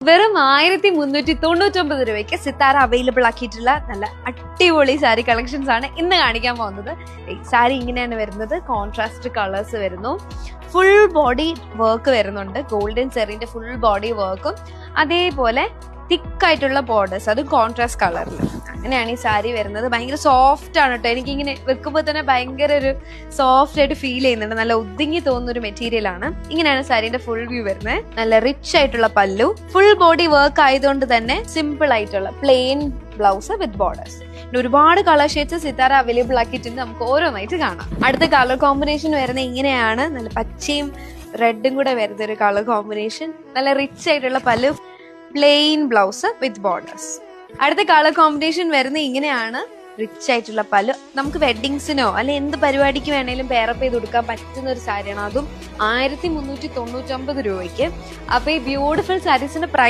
വെറും 1399 രൂപയ്ക്ക് സിത്താര അവൈലബിൾ ആക്കിയിട്ടുള്ള നല്ല അടിപൊളി സാരി കളക്ഷൻസ് ആണ് ഇന്ന് കാണിക്കാൻ പോകുന്നത്. സാരി ഇങ്ങനെയാണ് വരുന്നത്. കോൺട്രാസ്റ്റ് കളേഴ്സ് വരുന്നു, ഫുൾ ബോഡി വർക്ക് വരുന്നുണ്ട്, ഗോൾഡൻ സെറിന്റെ ഫുൾ ബോഡി വർക്കും അതേപോലെ തിക്കായിട്ടുള്ള ബോർഡേഴ്സ്, അതും കോൺട്രാസ്റ്റ് കളറിൽ. അങ്ങനെയാണ് ഈ സാരി വരുന്നത്. ഭയങ്കര സോഫ്റ്റ് ആണ് കേട്ടോ. എനിക്കിങ്ങനെ വെക്കുമ്പോൾ തന്നെ ഭയങ്കര ഒരു സോഫ്റ്റ് ആയിട്ട് ഫീൽ ചെയ്യുന്നുണ്ട്. നല്ല ഒതുങ്ങി തോന്നുന്ന ഒരു മെറ്റീരിയൽ ആണ്. ഇങ്ങനെയാണ് സാരിന്റെ ഫുൾ വ്യൂ വരുന്നത്. നല്ല റിച്ച് ആയിട്ടുള്ള പല്ലു, ഫുൾ ബോഡി വർക്ക് ആയതുകൊണ്ട് തന്നെ സിമ്പിൾ ആയിട്ടുള്ള പ്ലെയിൻ ബ്ലൗസ് വിത്ത് ബോർഡേഴ്സ്. ഒരുപാട് കളർ ഷെയ്ഡ്സ് സിത്താര അവൈലബിൾ ആക്കിയിട്ടുണ്ട്. നമുക്ക് ഓരോന്നായിട്ട് കാണാം. അടുത്ത കളർ കോമ്പിനേഷൻ വരുന്നത് ഇങ്ങനെയാണ്. നല്ല പച്ചയും റെഡും കൂടെ വരുന്ന ഒരു കളർ കോമ്പിനേഷൻ. നല്ല റിച്ച് ആയിട്ടുള്ള പല്ലു, പ്ലെയിൻ ബ്ലൗസ് വിത്ത് ബോർഡേഴ്സ്. അടുത്ത കളർ കോമ്പിനേഷൻ വരുന്നത് ഇങ്ങനെയാണ്. റിച്ച് ആയിട്ടുള്ള പല്ലു. നമുക്ക് വെഡിങ്സിനോ അല്ലെ എന്ത് പരിപാടിക്ക് വേണേലും പെയറപ്പ് ചെയ്ത് കൊടുക്കാൻ പറ്റുന്ന ഒരു സാരിയാണ്. അതും 1399 രൂപയ്ക്ക്. അപ്പൊ ഈ ബ്യൂട്ടിഫുൾ സാരീസിന്റെ പ്രൈസ്